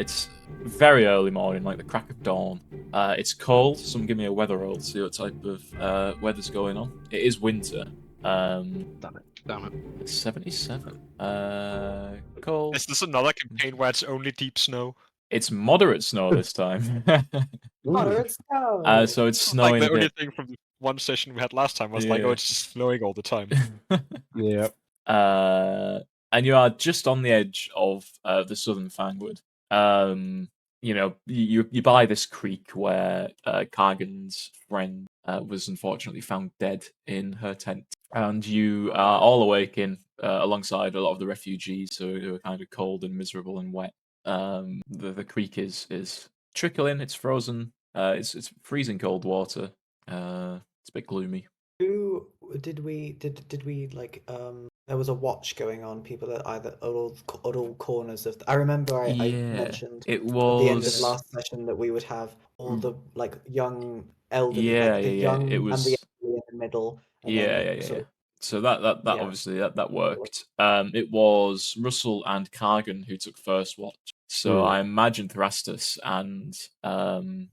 It's very early morning, like the crack of dawn. It's cold. Someone give me a weather roll to see what type of weather's going on. It is winter. Damn it. It's 77. Cold. Is this another campaign where it's only deep snow? It's moderate snow this time. Moderate snow. So it's snowing Like the a only bit. thing from the one session we had last time was like, oh, Yeah. it's just snowing all the time. Yeah. And you are just on the edge of the southern Fangwood. You know, you by this creek where Kargan's friend was unfortunately found dead in her tent, and you are all awaking alongside a lot of the refugees who are kind of cold and miserable and wet. The creek is trickling. It's frozen. It's freezing cold water. It's a bit gloomy. Who did we like? There was a watch going on. People at either at all corners of. I remember I mentioned it at the end of was last session that we would have all the like young elderly, Yeah, like the yeah, young it and was- the elderly in the middle. And then sort of- So that Yeah. obviously that worked. It was Russell and Kargan who took first watch. So I imagine Thrastus and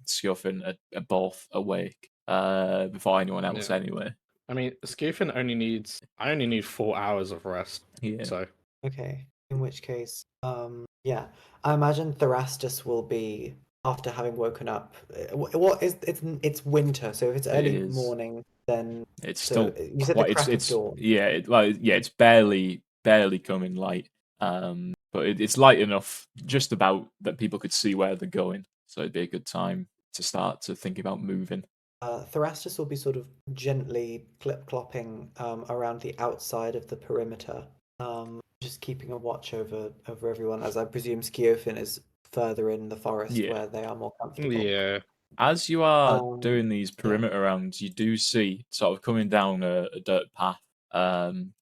Skjofin are both awake before anyone else Yeah. anyway. I mean, Skufin I only need 4 hours of rest. Yeah. So Okay. In which case, yeah, I imagine Thrastus will be after having woken up. What is it's winter, so if it's early is. morning, then It's so still you said the quite, crack it's of dawn. yeah, it's barely coming light. But it's light enough just about that people could see where they're going. So it'd be a good time to start to think about moving. Thrastus will be sort of gently clip-clopping around the outside of the perimeter, just keeping a watch over everyone, as I presume Skjofin is further in the forest where they are more comfortable. yeah. As you are doing these yeah. perimeter rounds, you do see sort of coming down a dirt path,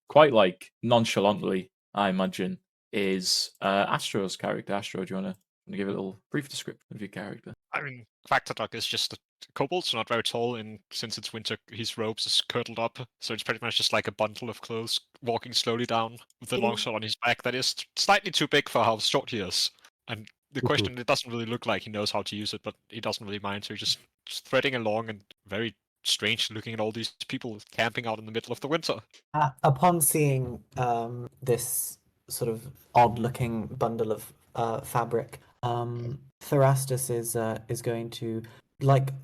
quite like nonchalantly, I imagine, is Astro's character. Astro, do you want to give a little brief description of your character? I mean, Factodog is just a kobold, so not very tall, and since it's winter, his robes is curled up, so it's pretty much just like a bundle of clothes walking slowly down with a longsword on his back that is slightly too big for how short he is. And the question, it doesn't really look like he knows how to use it, but he doesn't really mind, so he's just threading along and very strange looking at all these people camping out in the middle of the winter. Upon seeing this sort of odd-looking bundle of fabric, Thrastus is going to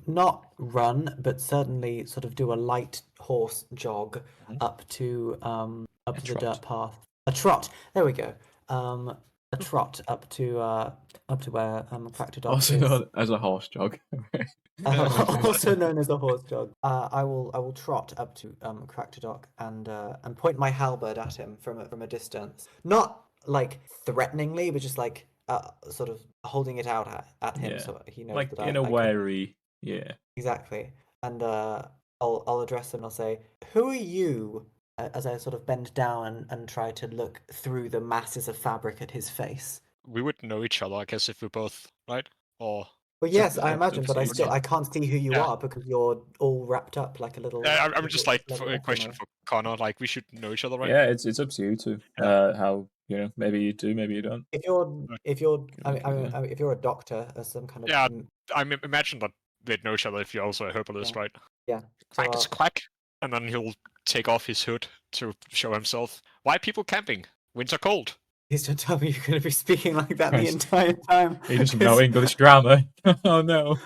not run, but certainly sort of do a light horse jog up to the dirt path. A trot. There we go. A trot up to where Factodog Also is. known as a horse jog. Also known as a horse jog. I will trot up to Cracktodok and point my halberd at him from a distance, not like threateningly, but just like sort of holding it out at him, so he knows like that in a I can... wary, yeah. Exactly, and I'll address him and I'll say, "Who are you?" As I sort of bend down and try to look through the masses of fabric at his face. We would know each other, I guess, if we're both, right? Or Well, yes, I Yeah, imagine, but absolutely. I can't see who you Yeah. are because you're all wrapped up like a little. I'm just like little a question Eskimo. for Connor. Like, we should know each other, right? Yeah, it's up to you two. How, you know, maybe you do, maybe you don't. If you're if you're a doctor or some kind of Yeah, I imagine that they'd know each other if you're also a herbalist, right? yeah. Quack is quack, and then he'll take off his hood to show himself. Why people camping? Winter cold. Please don't tell me you're going to be speaking like that the Christ. entire time. He doesn't know English grammar. Oh no.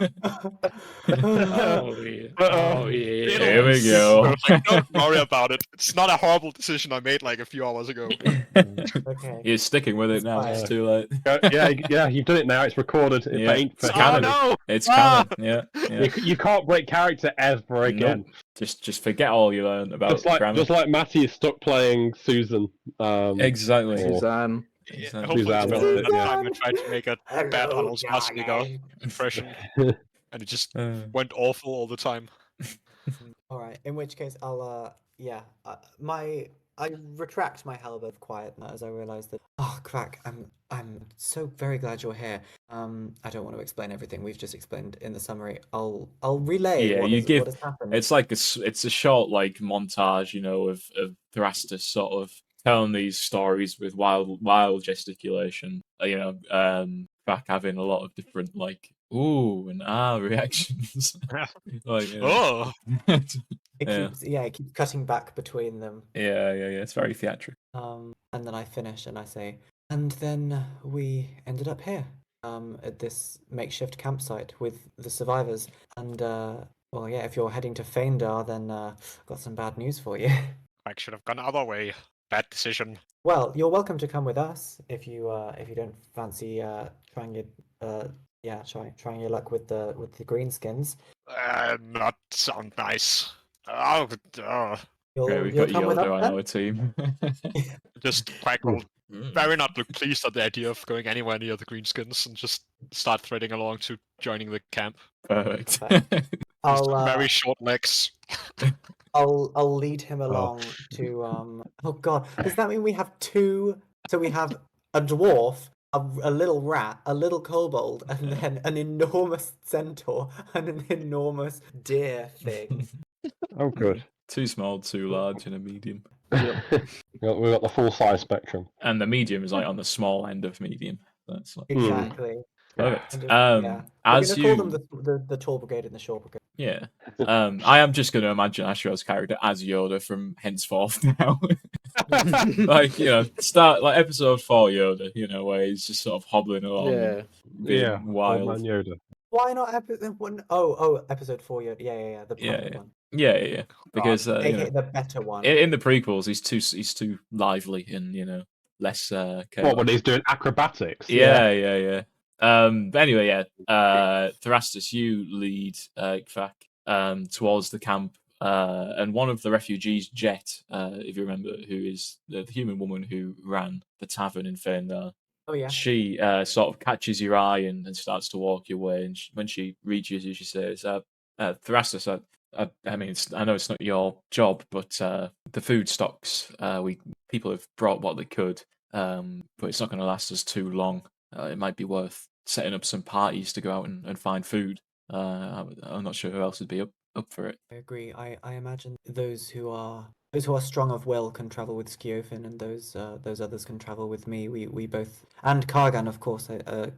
Oh yeah. Here we go. Like, don't worry about it. It's not a horrible decision I made like a few hours ago. Okay. You're sticking with it now. fine. It's too late. Yeah, you've done it now. It's recorded. It Yeah. ain't for It's Oh canon. no! It's Ah! canon. Yeah. You can't break character ever again. Nope. Just forget all you learned about grammar. Just like Mattie is stuck playing Susan. Exactly. Suzanne. Yeah, Exactly. hopefully it's Suzanne. better than that Suzanne. time I tried to make a bad Hello, Arnold Schwarzenegger darling. impression, and it just went awful all the time. All right. In which case, I'll I retract my halberd quietly as I realise that. Oh, Crack! I'm so very glad you're here. I don't want to explain everything we've just explained in the summary. I'll relay. Yeah, what you has, give. what has happened. It's like it's a short like montage, you know, of Thrastus sort of telling these stories with wild gesticulation. Back having a lot of different like ooh and ah reactions. Like, Oh, It keeps cutting back between them. yeah. It's very theatrical. And then I finish and I say, and then we ended up here, at this makeshift campsite with the survivors. And well, yeah, if you're heading to Feindar, then got some bad news for you. I should have gone the other way. Bad decision. Well, you're welcome to come with us if you don't fancy trying your luck with the greenskins. Not sound nice. Oh, Okay, we've You'll got come with us Yoda on then? our team. just Quackle very not look pleased at the idea of going anywhere near the greenskins and just start threading along to joining the camp. Perfect. I'll Very short legs. I'll lead him along to oh god, does that mean we have two? So we have a dwarf, a little rat, a little kobold, and then an enormous centaur and an enormous deer thing. Oh, good. Too small, too large, and a medium. We've got the full size spectrum. And the medium is like on the small end of medium. That's like Exactly. perfect. Yeah. As We're you gonna call them the tall brigade and the short brigade. Yeah. I am just going to imagine Asher's character as Yoda from henceforth now. Like, start like episode 4 Yoda, where he's just sort of hobbling along and being wild. Old Man Yoda. Why not episode one? Oh, episode 4. Yeah. The public one. Yeah. Because AKA the better one. in the prequels he's too lively and less chaotic. What, when he's doing acrobatics? Yeah. But anyway, Thrastus, you lead Kvack towards the camp, and one of the refugees, Jet, if you remember, who is the human woman who ran the tavern in Feindar. Oh yeah. She sort of catches your eye and starts to walk your way, and when she reaches you, she says, "Thrastus, I mean, I know it's not your job, but the food stocks, people have brought what they could, but it's not going to last us too long. It might be worth setting up some parties to go out and find food. I'm not sure who else would be up for it." I agree. I imagine those who are strong of will can travel with Sciofin, and those others can travel with me. We both, and Kargan, of course.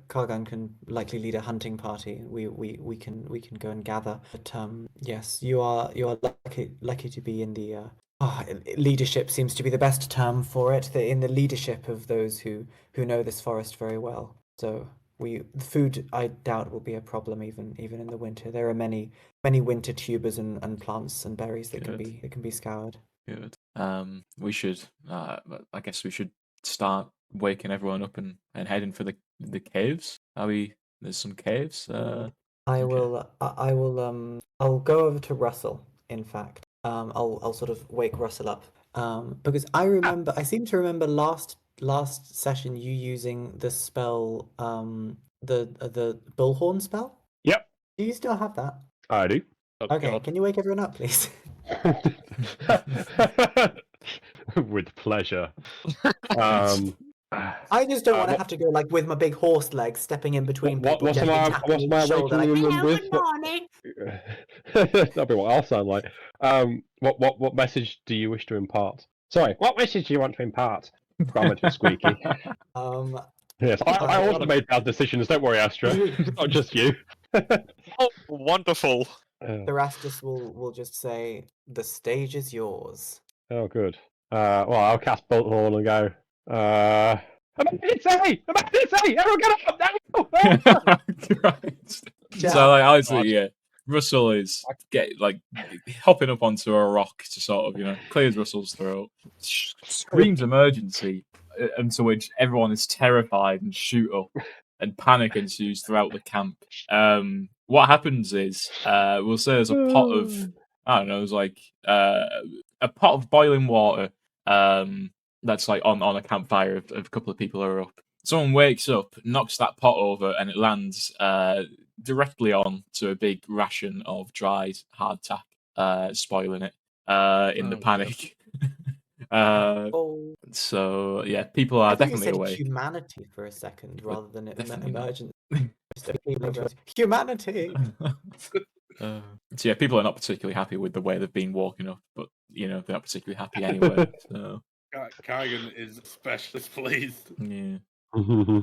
Kargan can likely lead a hunting party. We can go and gather. But yes, you are lucky to be in the. Leadership seems to be the best term for it. In the leadership of those who know this forest very well. So the food, I doubt, will be a problem even in the winter. There are many winter tubers and plants and berries that can be scoured. Good. We should. I guess we should start waking everyone up and heading for the caves. There's some caves. I will. I'll go over to Russell. In fact, I'll sort of wake Russell up. Because I seem to remember last session you using the spell, the bullhorn spell. Yep. Do you still have that? I do. Oh, Okay. God. Can you wake everyone up, please? With pleasure. I just don't want to have to go like with my big horse legs, stepping in between people, what's gently my tapping each shoulder, like, waking room "Hello, with? good morning." That'll be what I'll sound like. What message do you wish to impart? Sorry, what message do you want to impart? Grommet was squeaky. Yes, I also made bad decisions. Don't worry, Astra. Not just you. Oh, wonderful. Thrastus will just say, "The stage is yours." Oh, good. Well, I'll cast Bolthorn and go. Emergency! Emergency! Everyone get up now! Christ. So honestly, Russell is hopping up onto a rock to sort of clears Russell's throat, screams emergency, and to which everyone is terrified and shoot up, and panic ensues throughout the camp. What happens is, we'll say there's a pot of, I don't know, there's like a pot of boiling water that's like on a campfire if a couple of people are up. Someone wakes up, knocks that pot over, and it lands directly on to a big ration of dried hardtack, spoiling it in the panic. So yeah, people are definitely awake. Humanity for a second rather than emergency. Not. Humanity. So yeah, people are not particularly happy with the way they've been walking up, but they're not particularly happy anyway. So Cargan is especially pleased. Yeah. I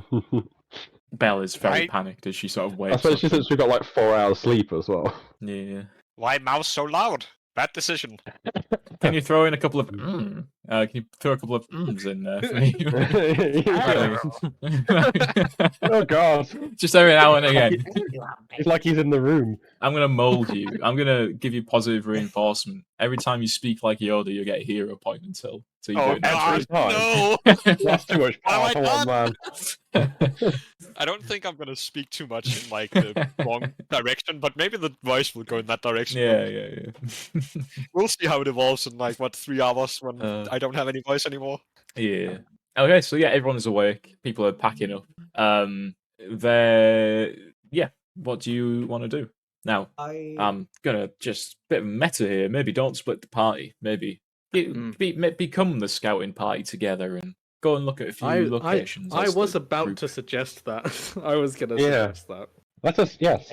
Belle is very Right. panicked as she sort of wakes suppose up. since we've got like 4 hours sleep as well. Yeah. Why mouse so loud? Bad decision. Can you throw in a couple of can you throw a couple of in there for me? Oh god, Just every now and again. it's like he's in the room. I'm gonna mold you. I'm gonna give you positive reinforcement. Every time you speak like Yoda, you get a hero point until you do it God, naturally. no! That's too much Why power am I for one man. I don't think I'm gonna speak too much in like the wrong direction, but maybe the voice will go in that direction. Yeah. We'll see how it evolves in like 3 hours when I don't have any voice anymore. Yeah. Okay, so yeah, everyone's awake. People are packing up. What do you want to do? Now, I'm gonna just bit of meta here. Maybe don't split the party. Maybe become the scouting party together and go and look at a few locations. I as was the about group. to suggest that. I was going to suggest that. Let us, yes.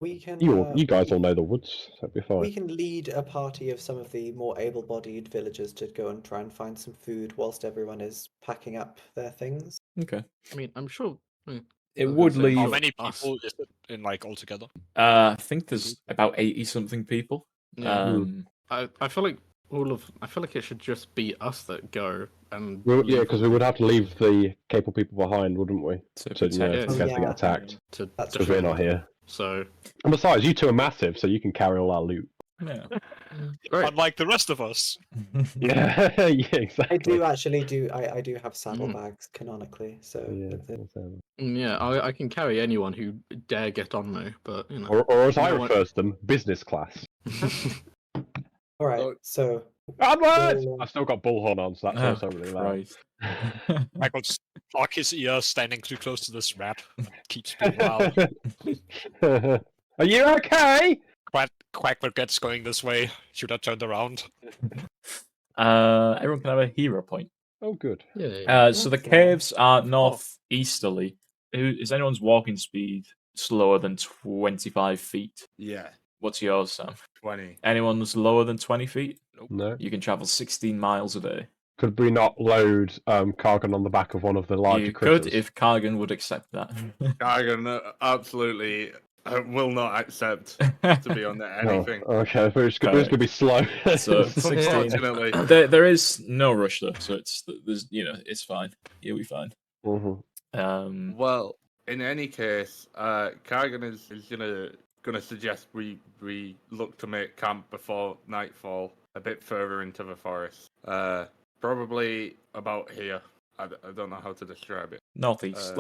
We can. You guys all know the woods. That'd be fine. We can lead a party of some of the more able-bodied villagers to go and try and find some food whilst everyone is packing up their things. Okay. I mean, I'm sure. It would leave. How many people is it in like altogether? I think there's about 80-something people. Yeah. I feel like I feel like it should just be us that go and. Yeah, because we would have to leave the capable people behind, wouldn't we? To So, protect. in case they get attacked. Because we're not here. So. And besides, you two are massive, so you can carry all our loot. Yeah. Great. Unlike the rest of us. Yeah, yeah, exactly. I do actually do. I do have saddlebags canonically, so. Yeah, I can carry anyone who dare get on me, but you know. Or as I refer to them, business class. All right, so. Onwards! I've still got bullhorn on, so that's also really loud. Michael just block his ear standing too close to this rat. Keeps being loud. Are you okay? Quackler gets going this way. Should have turned around. Everyone can have a hero point. Oh, good. So the caves are northeasterly. Is anyone's walking speed slower than 25 feet? Yeah. What's yours, Sam? 20. Anyone's lower than 20 feet? No. You can travel 16 miles a day. Could we not load Cargan on the back of one of the larger You critters? could if Cargan would accept that. Cargan absolutely will not accept to be on anything. Oh, okay, but it's going to be slow. So 16. Unfortunately. There is no rush though, so it's fine. You'll be fine. Mm-hmm. Well, in any case, Cargan is gonna suggest we look to make camp before nightfall, a bit further into the forest. Probably about here. I don't know how to describe it. Northeast,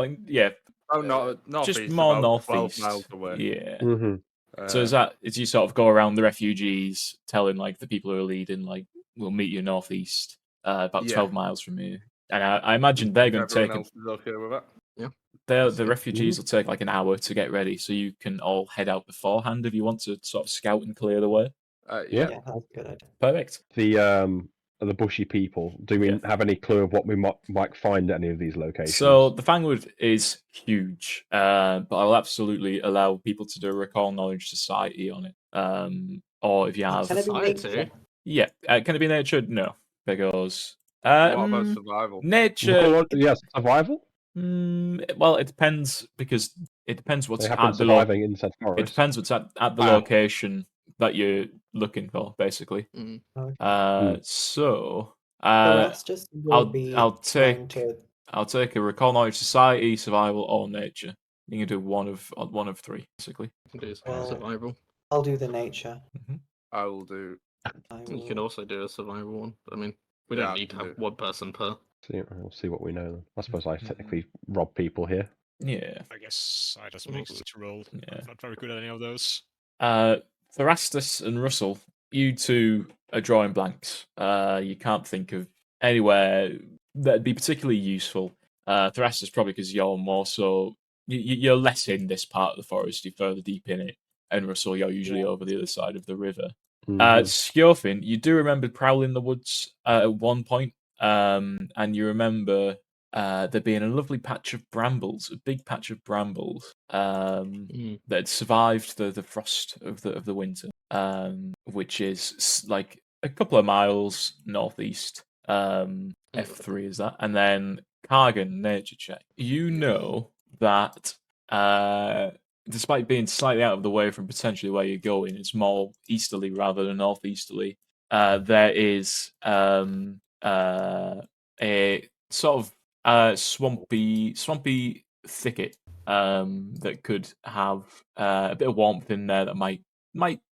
Oh, no, northeast. just more about 12 northeast. miles away. Yeah. Mm-hmm. So is you sort of go around the refugees, telling like the people who are leading, like we'll meet you northeast, about 12 miles from here. And I imagine they're going to take. Everyone else is okay with that? Yeah. The refugees will take like an hour to get ready, so you can all head out beforehand if you want to sort of scout and clear the way. Yeah, that's a good idea. Perfect. The bushy people. Do we have any clue of what we might find at any of these locations? So the Fangwood is huge, but I'll absolutely allow people to do a recall knowledge society on it. Or if you have, Can it be nature? yeah, can it be nature? No, because What about survival? nature. Yes, survival. Well, it depends because it depends what's They have been at the surviving inside It forest. depends what's at the location that you're looking for, basically. Okay. So that's just I'll take a recall knowledge society, survival, or nature. You can do one of three, basically. Survival. I'll do the nature. I will do. You can also do a survival one. I mean, we don't need to have one person per. We'll see what we know then. I suppose I technically rob people here. Yeah. I guess I just makes it to roll. Yeah. I'm not very good at any of those. Therastus and Russell, you two are drawing blanks. You can't think of anywhere that'd be particularly useful. Therastus probably because you're more so you're less in this part of the forest. You're further deep in it, and Russell, you're usually over the other side of the river. Skjorfin, you do remember prowling the woods at one point, and you remember there being a lovely patch of brambles, a big patch of brambles that had survived the frost of the winter, which is like a couple of miles northeast. F3 is that, and then Kargan nature check. You know that despite being slightly out of the way from potentially where you're going, it's more easterly rather than northeasterly. There is a sort of swampy thicket that could have a bit of warmth in there that might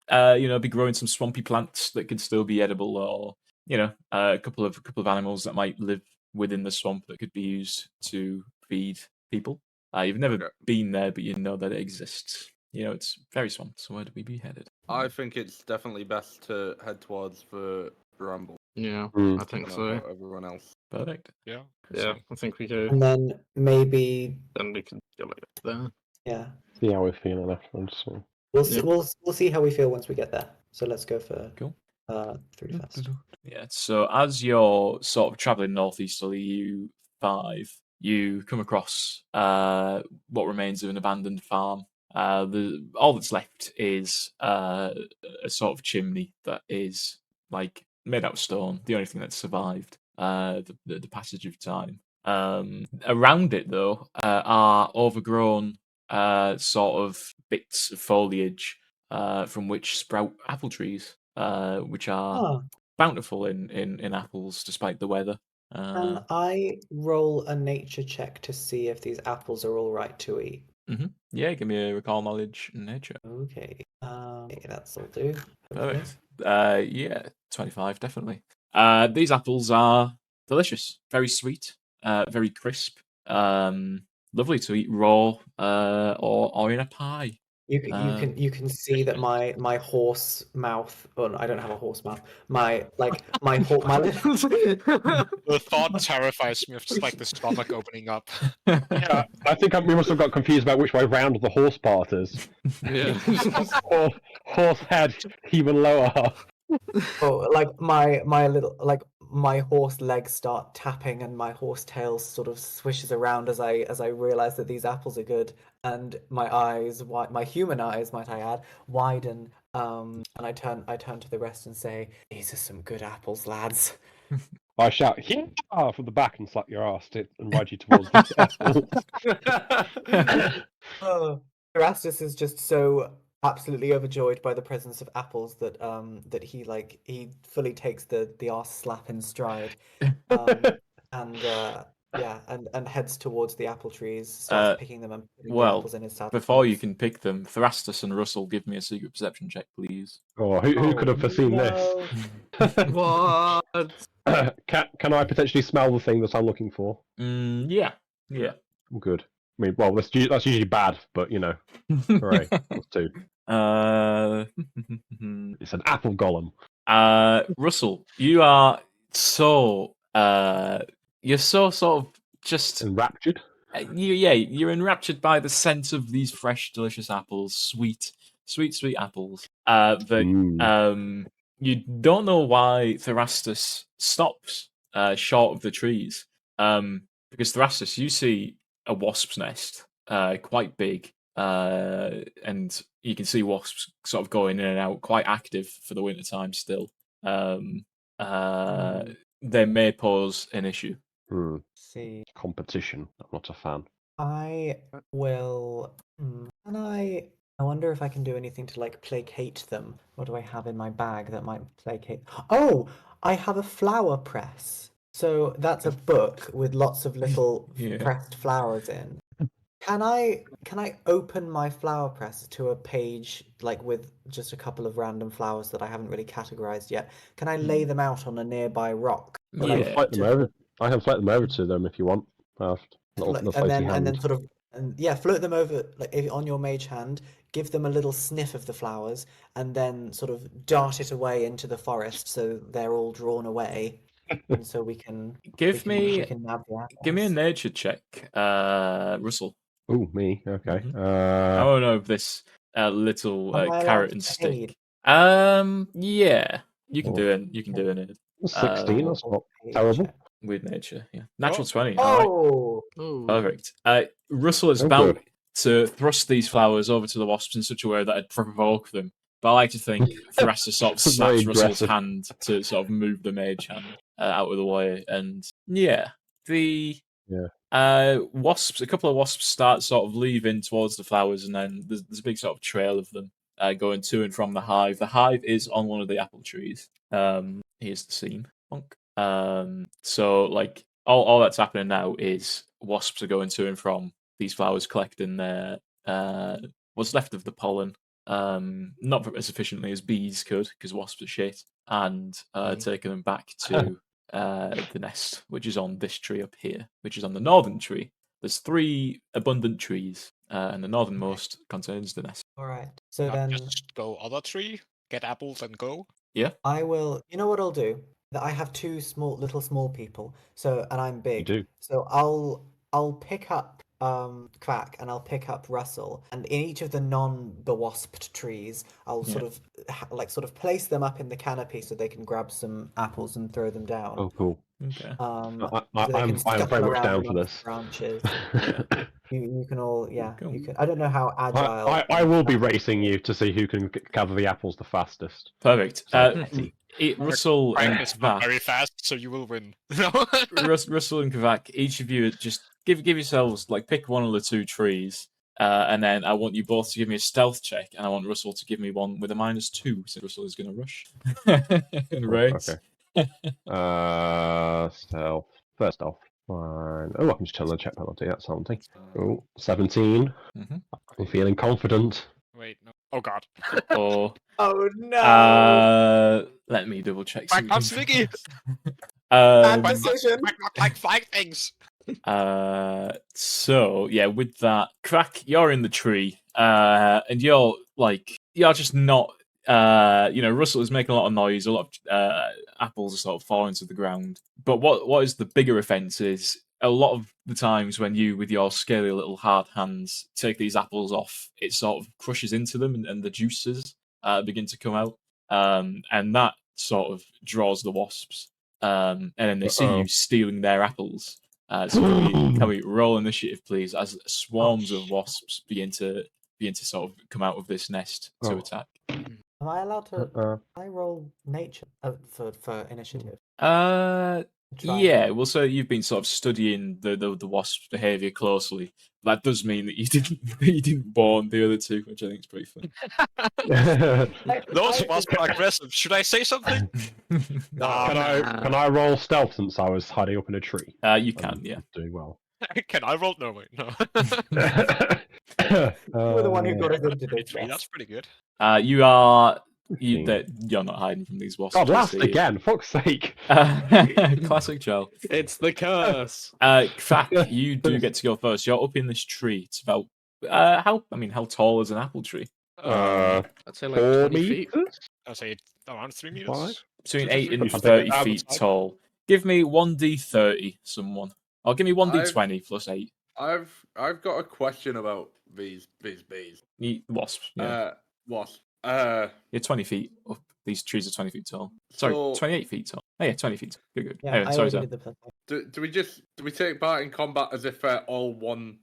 be growing some swampy plants that could still be edible, or a couple of animals that might live within the swamp that could be used to feed people. You've never been there, but you know that it exists. It's very swamped, so where do we be headed? I think it's definitely best to head towards the bramble. Yeah, Mm. I think I don't so. know about everyone else. Perfect. Yeah. Yeah, I think we do. And then maybe, Then we can go like there. yeah, See how we're feeling afterwards. So. we'll see. Yep. We'll see how we feel once we get there. So let's go for Cool. 3 first. Yeah, so as you're sort of traveling northeasterly, you come across what remains of an abandoned farm. All that's left is a sort of chimney that is like made out of stone. The only thing that's survived the passage of time. Around it, though, are overgrown sort of bits of foliage from which sprout apple trees, which are Oh, bountiful in apples despite the weather. can I roll a nature check to see if these apples are all right to eat? Yeah, give me a recall knowledge and nature. Okay. Okay, that's all do. Perfect. Yeah, 25, definitely. These apples are delicious, very sweet, very crisp, lovely to eat raw, or in a pie. You can see that my horse mouth. Oh, no, I don't have a horse mouth. My my The thought terrifies me of just like the stomach opening up. Yeah, I think we must have got confused about which way round the horse part is. Yeah. Horse head, even lower. Oh, like my little my horse legs start tapping and my horse tail sort of swishes around as I realize that these apples are good, and my eyes, my human eyes, might I add, widen. And I turn to the rest and say, "These are some good apples, lads." I shout, "Yeah!" from the back and slap your ass and ride you towards the apple. Oh, Erastus is just so absolutely overjoyed by the presence of apples that that he fully takes the arse slap in stride, and and heads towards the apple trees, starts picking them and putting the apples in his saddle. Before you can pick them, Thrastus and Russell, give me a secret perception check, please. Oh, who could have foreseen no. What? this? Can I potentially smell the thing that I'm looking for? Yeah. Good. I mean, well, that's usually bad, but hooray, that's 2. It's an apple golem. Russell, you are so you're so sort of just Enraptured. You're enraptured by the scent of these fresh, delicious apples, sweet apples. That you don't know why Thrastus stops short of the trees. Because Thrastus, you see a wasp's nest, quite big, and you can see wasps sort of going in and out, quite active for the winter time still. They may pose an issue. See, Competition. I'm not a fan. I will. Can I wonder if I can do anything to like placate them. What do I have in my bag that might placate? Oh, I have a flower press. So that's a book with lots of little pressed flowers in. Can I open my flower press to a page like with just a couple of random flowers that I haven't really categorized yet? Can I lay them out on a nearby rock? I can flight them over. I can flight them over to them if you want. And then sort of float them over like on your mage hand. Give them a little sniff of the flowers, and then sort of dart it away into the forest so they're all drawn away, and so we can give me a nature check, Russell. Oh, me. Okay. I don't know if this little carrot and stick. Paid? Yeah, you can do it. You can do it. 16. That's not terrible. With nature, yeah. Natural 20. Oh, all right. Perfect. Russell is about to thrust these flowers over to the wasps in such a way that it'd provoke them. But I like to think Thrastus sort of Very snaps Russell's aggressive. hand to sort of move the mage hand out of the way. And yeah, the wasps, a couple of wasps start sort of leaving towards the flowers, and then there's a big sort of trail of them going to and from the hive. The hive is on one of the apple trees. Here's the scene. So like all that's happening now is wasps are going to and from these flowers, collecting their what's left of the pollen. Not as efficiently as bees could, because wasps are shit, and taking them back to the nest, which is on this tree up here, which is on the northern tree. There's 3 abundant trees, and the northernmost contains the nest. All right. So Not then just go other tree, get apples and go. I will. You know what I'll do? That I have 2 small people. So and I'm big. do. So I'll pick up Crack and I'll pick up Russell, and in each of the non-bewasped trees, I'll sort of place them up in the canopy so they can grab some apples and throw them down. Oh, cool. Okay. So they can I'm scuttle very much around down for amongst this. branches. You can all, yeah. Cool. You can. I don't know how agile. I will be racing you to see who can gather the apples the fastest. Perfect. So, Mattie. Russell and Frank is not very Kvak, fast, so you will win. Russell and Kvak, each of you just give yourselves, like, pick one of the 2 trees, and then I want you both to give me a stealth check, and I want Russell to give me one with a -2, so Russell is going to rush and race. Okay. Stealth. First off, fine. Oh, I can just tell the check penalty. That's something. Oh, 17. Mhm. I'm feeling confident. Wait, no. Oh god. Or Oh no! let me double check. Frank, not sneaky. Bad Um, decision. Frank not like 5 things. So yeah, with that, Crack, you're in the tree, and you're just not. Russell is making a lot of noise. A lot of apples are sort of falling to the ground. But what is the bigger offence is a lot of the times when you, with your scaly little hard hands, take these apples off, it sort of crushes into them, and the juices begin to come out, and that sort of draws the wasps, and then they see you stealing their apples. So can we roll initiative, please, as swarms of wasps begin to sort of come out of this nest to attack? Am I allowed to? I roll nature for initiative. Yeah. Well, so you've been sort of studying the wasp's behaviour closely. That does mean that you didn't born the other 2, which I think is pretty funny. Those wasps are aggressive. Should I say something? Can I roll stealth since I was hiding up in a tree? You can, yeah. Doing well. Can I roll? No, wait, no. You were the one who got us into this. 23, that's pretty good. You're not hiding from these wasps. God, I last see. again! Fuck's sake! Classic Joe. It's the curse. Kvak, you do get to go first. You're up in this tree. It's about how tall is an apple tree? I'd say like 4 20 feet. meters? I'd say around 3 meters. Five? Between 2 to 8 3 and meters. 30 I would feet say. tall. Give me 1d30, someone. Or give me 1d20 plus 8. I've got a question about these bees. Wasps. Yeah. Wasp. You're 20 feet up. These trees are 20 feet tall. Sorry, So- 28 feet tall. Oh yeah, 20 feet tall. Good. Yeah, Anyway, I sorry, already sir. did the plus. Do we take part in combat as if they're all one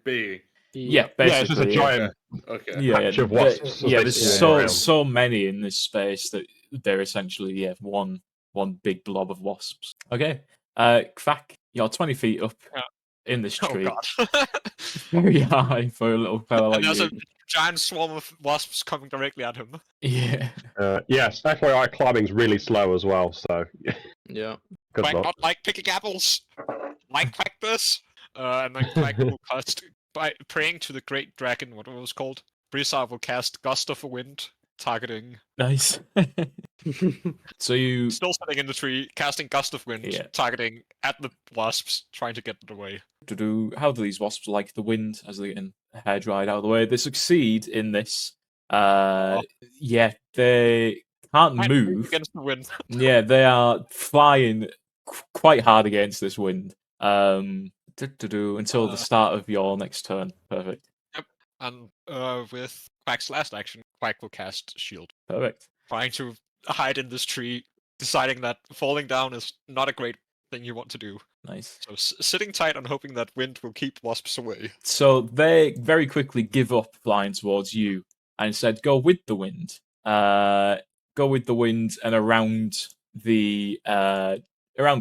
being? Yeah, Yeah, it's just a basically. giant Okay. Yeah, patch of there- wasps as yeah, they there's swarm around. so many in this space that they're essentially one big blob of wasps. Okay, Kvak, you're 20 feet up in this Oh tree, god. very high for a little fella like And there's you. a giant swarm of wasps coming directly at him. Yeah, Yes, FYI, climbing's really slow as well, so Yeah. good Quack luck. not like picking apples. Like quack this. And then Quack will cast, by praying to the great dragon, what it was called, Brizar will cast Gust of Wind, targeting. nice. So you, Still sitting in the tree, casting Gust of Wind, Yeah. targeting at the wasps, trying to get it away. how do these wasps like the wind as they get hair dried out of the way? They succeed in this. Yeah, they can't Might move. against the wind. Yeah, they are flying quite hard against this wind. Until the start of your next turn. Perfect. And with Quack's last action, Quack will cast Shield, Perfect. trying to hide in this tree, deciding that falling down is not a great thing you want to do. Nice. So sitting tight and hoping that wind will keep wasps away. So they very quickly give up flying towards you and instead go with the wind. go with the wind and around the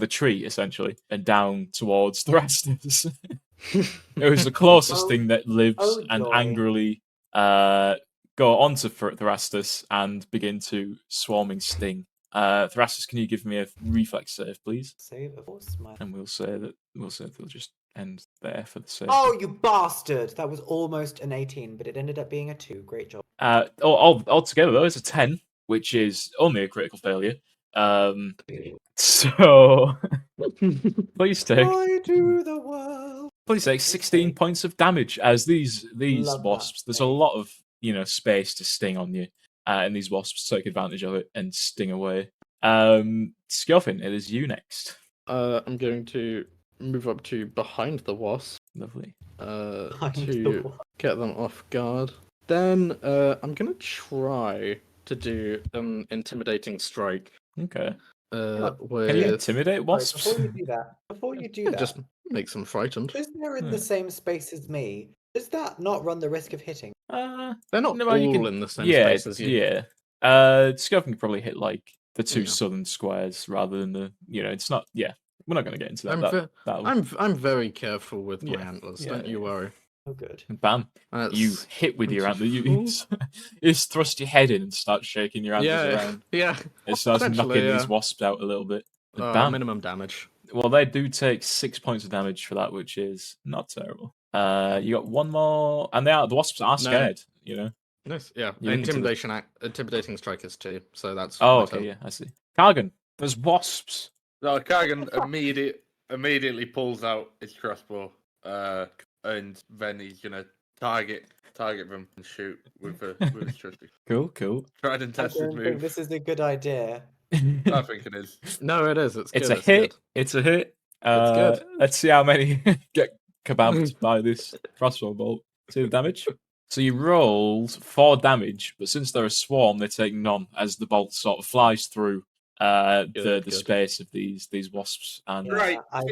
tree essentially, and down towards the rest of us. It was the closest thing that lives, and joy. angrily go onto Thrastus and begin to swarming sting. Thrastus, can you give me a reflex save, please? Save, of course, my... And we'll say they'll just end there for the save. Oh, you bastard! That was almost an 18, but it ended up being a 2. Great job. Altogether though, it's a 10, which is only a critical failure. So please take Joy to the world. Please take 16 points of damage as these Love that, wasps. There's a mate. lot of space to sting on you, and these wasps take advantage of it and sting away. Skelfin, it is you next. I'm going to move up to behind the wasp Lovely. to get them off guard. Then I'm going to try to do an intimidating strike. Okay. With... Can you intimidate wasps? Before you do that, just makes them frightened. Is there in the same space as me? Does that not run the risk of hitting? They're not no, all in the same space as you. Yeah. Skelfin can probably hit like the two southern squares rather than the. It's not. Yeah, we're not going to get into that. I'm very careful with my antlers. Don't you worry. Oh, good. Bam! You hit with your antlers. You just thrust your head in and start shaking your antlers around. Yeah. It starts knocking these wasps out a little bit. Bam! Minimum damage. Well, they do take 6 points of damage for that, which is not terrible. You got one more, and the wasps are scared. Nice. Yeah. You look into Intimidating strike is 2, so that's. Oh, okay. Yeah, I see. Kargan, there's wasps. No, Kargan immediately pulls out his crossbow, and then he's gonna target them and shoot with his trusty. Cool. Tried and I tested don't think move. this is a good idea. I think it is. No, it is. It's good. It's a hit. Good. It's a hit. It's good. Let's see how many get kebabbed by this crossbow bolt. See the damage. So you rolled 4 damage, but since they're a swarm, they take none as the bolt sort of flies through the space of these wasps. And Right. So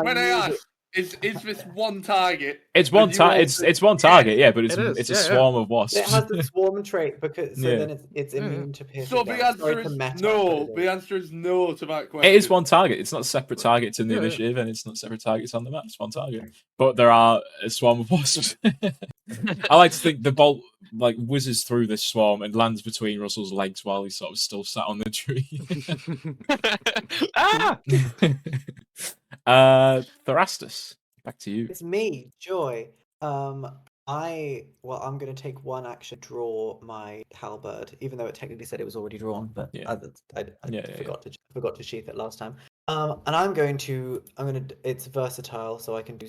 when I asked, is this one target? It's one target. It's one target. Yeah, but it's a swarm of wasps. It has the swarm trait because then it's immune to piercing. So the answer is no. The answer is no to that question. It is one target. It's not separate targets in the initiative, and it's not separate targets on the map. It's one target. But there are a swarm of wasps. I like to think the bolt whizzes through this swarm and lands between Russell's legs while he's sort of still sat on the tree. Thrastus, back to you. It's me, Joy. I'm going to take one action, draw my halberd, even though it technically said it was already drawn, but I forgot to sheath it last time. And it's versatile, so I can do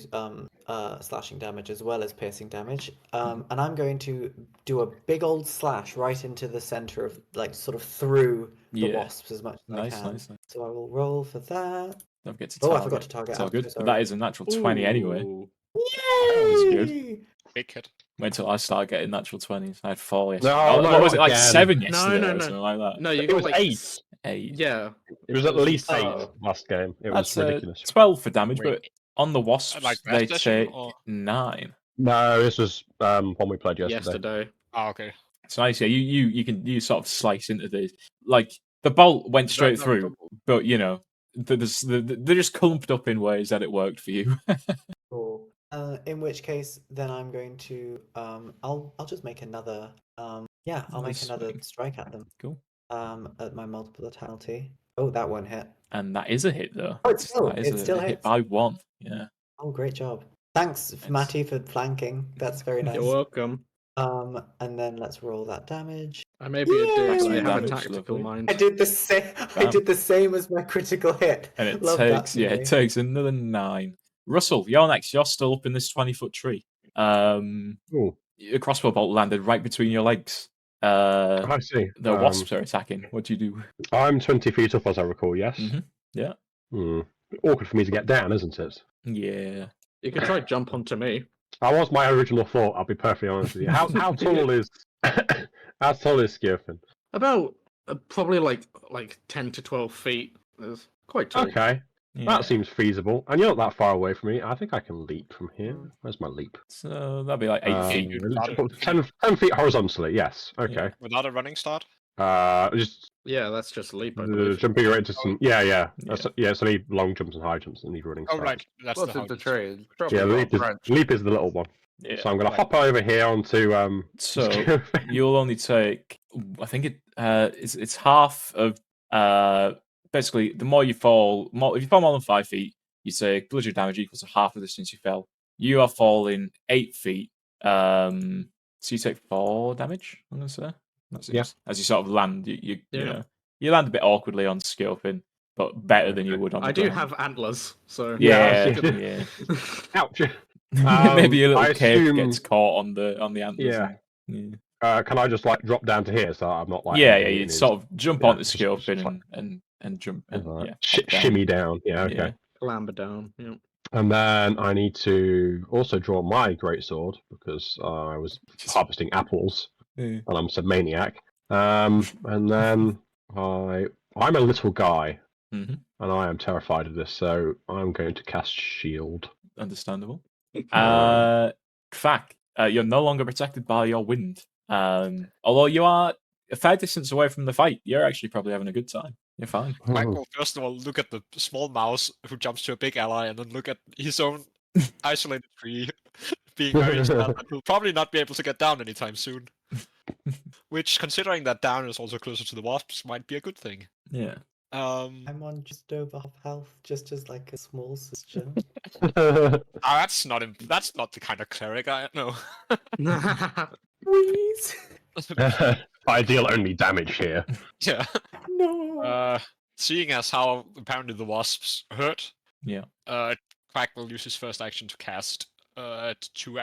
slashing damage as well as piercing damage. And I'm going to do a big old slash right into the center of, sort of through the wasps as much as I can. Nice. So I will roll for that. Don't forget to target. I forgot to target. It's all good. But that is a natural 20 anyway. Yay! That was good. Big hit. Wait till I start getting natural 20s. I had 4 yesterday. No, what was it, like again. 7 yesterday? No. Or something like that? No, It was 8. 8. Yeah. It was at least 8 last game. It was ridiculous. 12 for damage, but on the wasps, they session, take 9. No, this was one we played yesterday. Oh, okay. So nice. Yeah, you sort of slice into these. The bolt went straight through, but they're just clumped up in ways that it worked for you. Cool. In which case, then I'm going to I'll just make another I'll make another strike at them. Cool. At my multiple attack. Oh, that won't hit. And that is a hit though. Oh, it still hit hits by 1. Yeah. Oh, great job. Thanks, Mattie, for flanking. That's very nice. You're welcome. And then let's roll that damage. I may be a dick, but I have a Damage, tactical lovely. mind. I did the same. I did the same as my critical hit. And it Love takes that, it takes another 9. Russell, you're next. You're still up in this 20-foot tree. A crossbow bolt landed right between your legs. I see. The wasps are attacking. What do you do? I'm 20 feet up, as I recall. Yes. Mm-hmm. Yeah. Awkward for me to get down, isn't it? Yeah. You can try jump onto me. That was my original thought. I'll be perfectly honest with you. How tall is Skirfin? About probably like 10 to 12 feet. It's quite tall. Okay. That seems feasible. And you're not that far away from me. I think I can leap from here. Mm. Where's my leap? So that'd be like 8 feet. you started- 10 feet horizontally, yes. Okay. Without a running start? Just Yeah, that's just leap, I believe. jumping right into some. Yeah. Yeah. It's only long jumps and high jumps and need running Oh, starts. right. That's What's the it the how trade? Yeah, leap is the little one. Yeah. So I'm gonna Right. hop over here onto So you'll only take, I think it's half of basically the more you fall, if you fall more than 5 feet, you take bludgeoning damage equals to half the distance you fell. You are falling 8 feet, so you take 4 damage. I'm gonna say that seems, Yeah. as you sort of land, you Yeah. know you land a bit awkwardly on Skilfin, but better than you would on. I the do ground. have antlers, so Yeah, Yeah. yeah. Ouch. Maybe a little I cake assume- gets caught on the antlers. Yeah. and- yeah. Can I just like drop down to here so I'm not like Yeah, ending it you in his- sort of jump yeah, onto just Skilfin like- and jump and Alright. hop down. Shimmy down. Yeah, okay. Yeah. Clamber down. Yeah. And then I need to also draw my greatsword because I was harvesting apples Yeah. and I'm a maniac. And then I'm a little guy Mhm. and I am terrified of this, so I'm going to cast shield. Understandable. Um, Fact, you're no longer protected by your wind. Although you are a fair distance away from the fight, you're actually probably having a good time. You're fine. Michael, first of all, look at the small mouse who jumps to a big ally, and then look at his own isolated tree being very sad that he'll probably not be able to get down anytime soon. Which, considering that down is also closer to the wasps, might be a good thing. Yeah. I'm on just over half health, just as like a small suggestion. That's not the kind of cleric I know. Please. I deal only damage here. Yeah. No. Seeing as how apparently the wasps hurt, Yeah. Quack will use his first action to cast two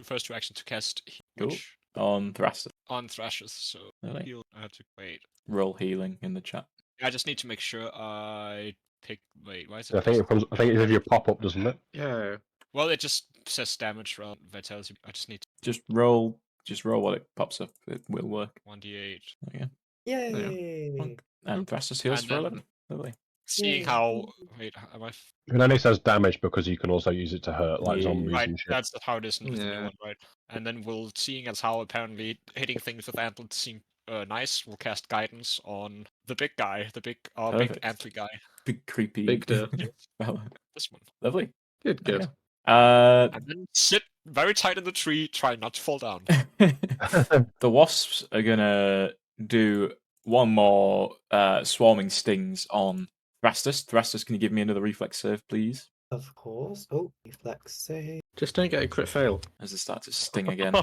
first two actions to cast Cool. which On Thrastus. on thrashes. So Really? he'll have to wait. Roll healing in the chat. I just need to make sure I pick. Wait, why is it? I think it comes. I think it's if you pop up, doesn't it? Yeah. Well, it just says damage rather than vitality. I just need Just roll what it pops up. It will work. 1d8. There you go. Yay. And Thrastus heals And for then- 11. Lovely. Seeing how wait, am I? It only says damage because you can also use it to hurt like Yeah. zombies Right, and shit. that's how it is in the new Yeah. one, right? And then we'll, seeing as how apparently hitting things with antlers seem nice, we'll cast guidance on the big guy, the big Perfect. antler guy. Big creepy Big dirt. fella. This one. Lovely. Good, There you good. go. And then sit very tight in the tree, try not to fall down. The wasps are gonna do one more swarming stings on Thrastus. Thrastus, can you give me another reflex save, please? Of course. Oh, reflex save. Just don't get a crit fail. As it starts to sting again.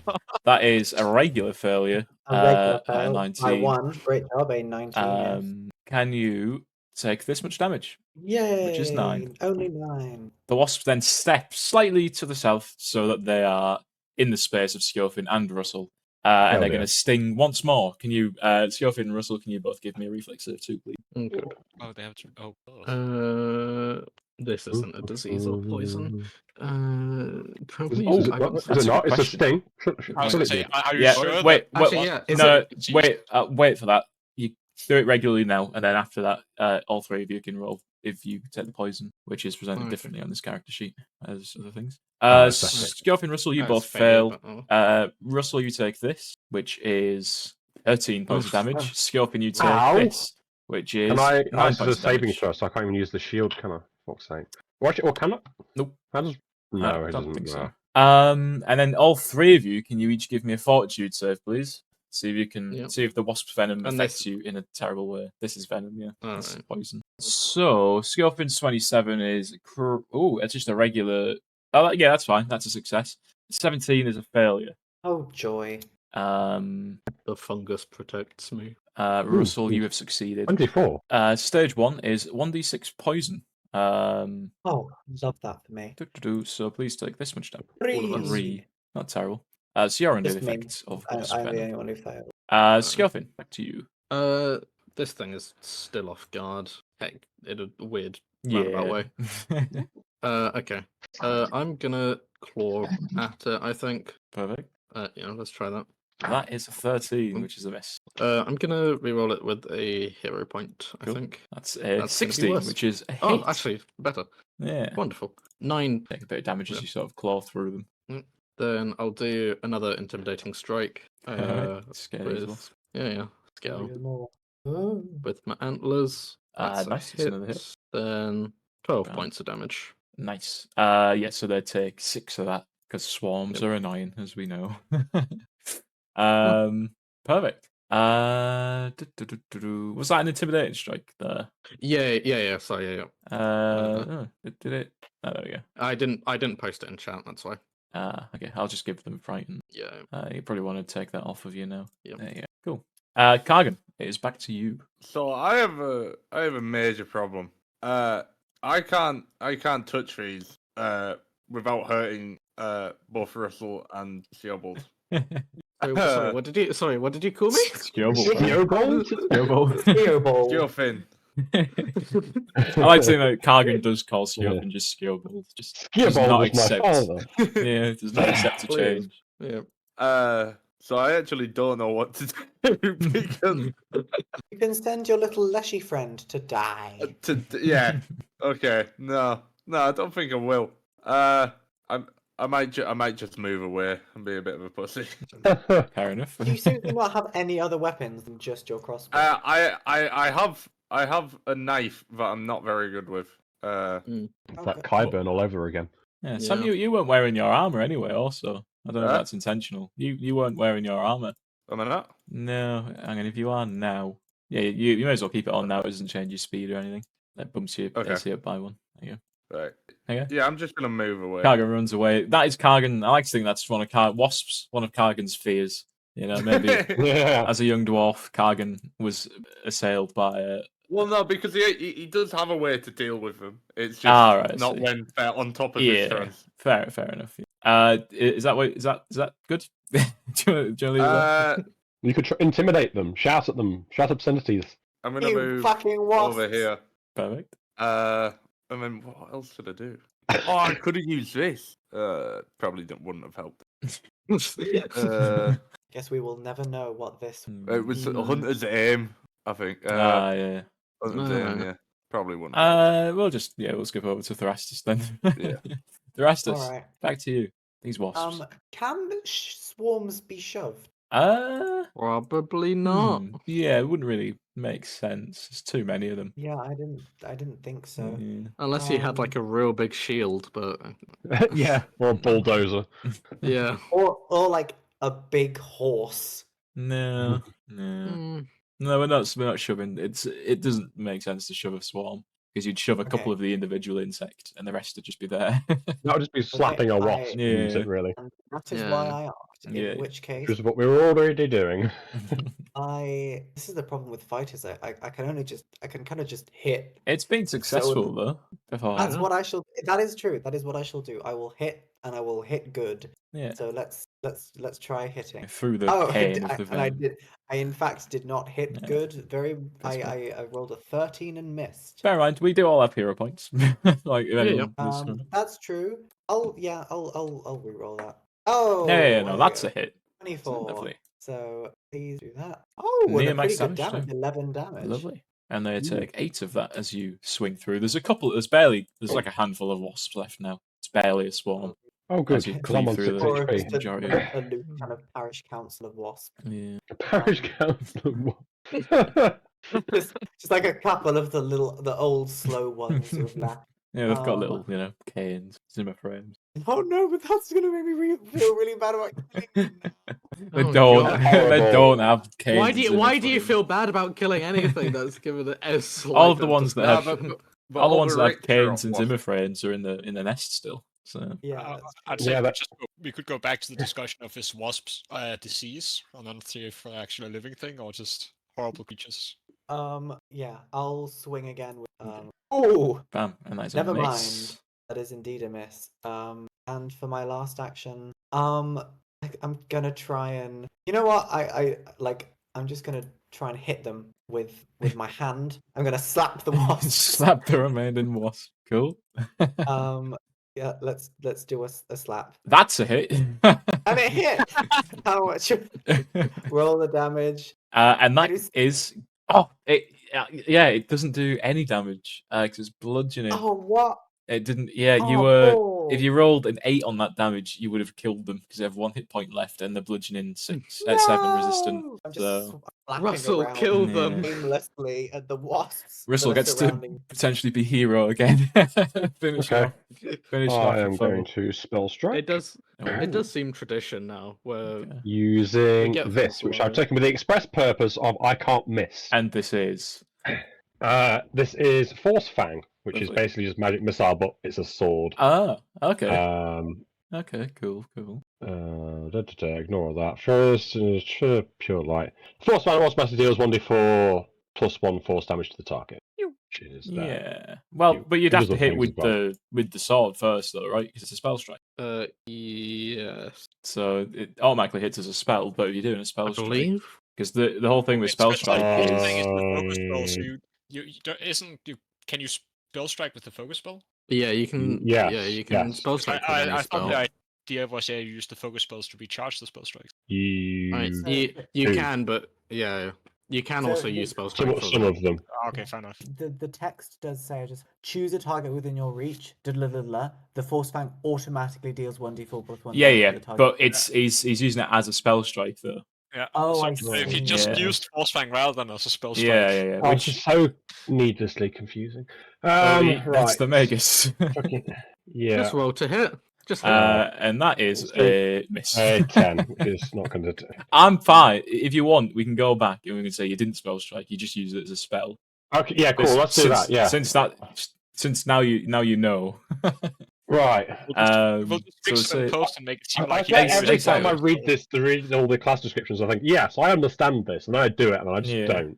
That is a regular failure. A regular A fail. 19. I won. Great job, a 19. Can you take this much damage? Yay. which is 9. Only 9. The wasps then step slightly to the south so that they are in the space of Skilfin and Russell. And they're going to sting once more. Can you, Skilfin and Russell, can you both give me a reflex save too, please? Okay. Oh, they have to. Oh. This isn't a disease or poison. Probably. Oh, Is it I not? got- is That's it a not? good It's a question. sting. I was Should going it to say, be? are you Yeah, sure? wait, Actually, yeah. Is No, it... wait for that. You do it regularly now, and then after that, all three of you can roll if you take the poison, which is presented Okay. differently on this character sheet as other things. that's okay. Skilfin, Russell, you That's both fair, fail. but, oh. Russell, you take this, which is 13 points of damage. Skilfin, you take Ow. this, which is Can I? 9 This is a points of saving damage. throw, so I can't even use the shield. Can I? Fuck's sake. Watch it, or can I? Nope. How does? I No, it don't doesn't. think No. so. And then all three of you, can you each give me a fortitude save, please? See if you can Yep. see if the wasp's venom And affects this- you in a terrible way. This is venom, yeah. This is Alright. poison. So Skilfin's 27 is it's just a regular. Oh, yeah, that's fine. That's a success. 17 is a failure. Oh, joy. The fungus protects me. Russell, you ooh. have succeeded. 24. Stage 1 is 1d6 poison. Oh, love that for me. So please take this much damage. All of us. 3. Not terrible. So you're under the Just me. effects of I'm wasp the venom. only one who failed. Skilfin, back to you. This thing is still off guard. Heck, in a weird roundabout way. Okay. I'm gonna claw at it, I think. Perfect. Let's try that. That is a 13, which is a miss. I'm gonna reroll it with a hero point. I Cool. think That's a That's gonna be 16, worse. which is a hit. Oh, actually, better. Yeah. Wonderful. 9. Take a bit of damage as Yeah. you sort of claw through them. Then I'll do another intimidating strike. Scare these with wasps. yeah, scale Even more. Oh. with my antlers. That's a Nice, it's another hit. Then 12 Wow. points of damage. Nice. Yeah, so they take 6 of that because swarms Yep. are annoying, as we know. Perfect. Was that an intimidating strike there? Yeah. Sorry, yeah. Did it? Oh, there we go. I didn't post it in chat. That's why. Okay. I'll just give them frightened. Yeah. You probably want to take that off of you now. Yep. There you go. Cool. Kargan, it is back to you. So I have a major problem. I can't touch these without hurting both Russell and Theobald. Sorry, what did you call me? Skiobold. Theobald. Theofin. I like to think that Kargan does call Skiobold just Skiobold. Just does not Skiobold was my accept. father. Yeah, does not accept a Please. change. Yeah. So I actually don't know what to do because You can send your little leshy friend to die. yeah. Okay. No, I don't think I will. I might just move away and be a bit of a pussy. Fair enough. You seriously not have any other weapons than just your crossbow? I have a knife that I'm not very good with. It's like Kyburn all over again. Yeah, Sam, Yeah. you weren't wearing your armor anyway. Also, I don't know if Huh? that's intentional. You weren't wearing your armor. Am I not? No, hang on. If you are now, yeah, you may as well keep it on now. It doesn't change your speed or anything. That bumps your Okay. AC up by 1. There you go. Right. Okay. Yeah, I'm just gonna move away. Kargan runs away. That is Kargan. I like to think that's one of Wasps, one of Kargan's fears. You know, maybe Yeah. as a young dwarf, Kargan was assailed by Well, no, because he does have a way to deal with them. It's just right, I not see. when they're on top of his yeah, turns. fair enough. Is that good? do you want to leave it there? You could intimidate them, shout at them, shout obscenities. I'm gonna You move fucking wasps. over here. Perfect. And then what else should I do? Oh, I could have used this. Probably wouldn't have helped. Guess we will never know what this. It was Hunter's Aim, I think. Yeah. Hunter's Aim, yeah. Probably wouldn't. We'll skip over to Thrastus then. Yeah. Thrastus, All right. back to you. These wasps. Can swarms be shoved? Probably not. Yeah, it wouldn't really make sense. There's too many of them. Yeah, I didn't think so. Yeah. Unless he had like a real big shield, but Yeah, or a bulldozer. yeah. Or like a big horse. No. Mm. No, we're not shoving. It doesn't make sense to shove a swarm because you'd shove a couple Okay. of the individual insects and the rest would just be there. That would just be slapping a wasp, Yeah. wouldn't it, really? And that is Yeah. why I asked. Yeah. In which case, Which is what we were already doing. this is the problem with fighters. I can kind of just hit. It's been successful though. Before. That's what I shall. That is true. That is what I shall do. I will hit, and I will hit good. Yeah. So let's try hitting. Through the pain of the and I vein. did. I in fact did not hit Yeah. good. That's I rolled a 13 and missed. Bear in mind, we do all have hero points. Like if anyone is- That's true. I'll reroll that. Oh, Yeah, there that's we a hit. go. 24. Lovely. So please do that. Oh, with Near a max pretty good damage, damage. too. 11 damage. Lovely. And they Ooh. take 8 of that as you swing through. There's like a handful of wasps left now. It's barely a swarm. Oh, good, As you because I'm on cleave 6 through Or the- HP. just majority. a loose kind of parish council of wasps. Yeah. Parish council. just like a couple of the old slow ones who are left. Yeah, they've got Um, little, canes, Zimmer frames. Oh no, but that's gonna make me feel really bad about killing them now. They Oh, don't. God. They don't have canes. Why and Zimmer do you frames. feel bad about killing anything that's given it a slight All of the bit ones that Nah, have but all the all ones that have richer canes and wasps- Zimmer frames are in the nest still. So Yeah, that's I'd true. say Yeah, we could go back to the discussion of this wasp's disease and then see if they're actually a living thing or just horrible creatures. Yeah, I'll swing again with Oh, bam, and that's never a mind. miss. That is indeed a miss. And for my last action, I'm gonna try and what I'm just gonna try and hit them with my hand. I'm gonna slap the wasp. Slap the remaining wasp. Cool. Yeah, let's do a slap. That's a hit. And it hit! How much? Roll the damage. And that It is... Oh, it doesn't do any damage because it's bludgeoning. Oh, what? It didn't. Yeah, you Oh, were. bull. If you rolled an 8 on that damage, you would have killed them because they have 1 hit point left and they're bludgeoning 7 resistant. I'm just So flapping Russell, around kill them. Yeah. aimlessly at the wasps. Russell that are gets surrounding. to potentially be hero again. Finish Okay. off. Finish off I the am foe. going to spell strike. It does. It Ooh. does seem tradition now, where Okay. Using We get this, full which I've blow. taken with the express purpose of I can't miss. And this is. This is Force Fang, which is Lovely. basically just magic missile, but it's a sword. Ah, okay. Okay, Cool. Ignore that. First, pure light. Force Fang automatically deals 1d4 plus 1 force damage to the target. Which is that. Yeah. Well, but you'd It have does to hit other with things the sword first, though, right? Because it's a spell strike. yes, So it automatically hits as a spell, but if you're doing a I spell strike, believe. because the whole thing with It's spell like strike the is thing is the focus spell. So you don't, isn't you can you spell strike with the focus spell? Yeah, you can. Yes, Yeah, you can yes. spell strike with any I spell. thought the idea was you use the focus spells to recharge the spell strikes. Right, You you do. can, but yeah, you can So also the- use spell strike for some them. of them. Okay, fair enough. The text does say just choose a target within your reach. The Force Fang automatically deals 1d4 plus 1 yeah, damage yeah. to the target. But he's using it as a spell strike though. Yeah. Oh, so, I so if you see. just Yeah. used Force Fang rather than as a spell strike. Yeah. Oh, Which it's so needlessly confusing. well, Right. that's the Magus. Fucking, yeah. Just roll to hit. Just hit. And that is a miss. 10 is not going to. I'm fine. If you want, we can go back and we can say you didn't spell strike. You just used it as a spell. Okay, yeah, cool. Let's do that. Yeah. Since now you know. Right. We'll just fix so it in say- post and make it seem I like you think didn't every say time I it. read this, all the class descriptions, I think, yes, I understand this, and I do it, and I just Yeah. don't.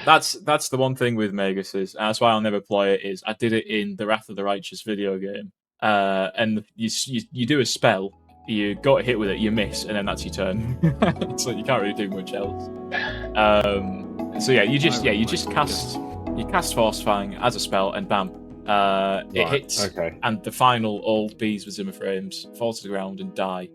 That's the one thing with Maguses, and that's why I'll never play it. Is I did it in the Wrath of the Righteous video game, and you do a spell, you go to hit with it, you miss, and then that's your turn. So you can't really do much else. So yeah, you just cast Force Fang as a spell, and bam, it hits, Okay. and the final all bees with Zimmer frames fall to the ground and die.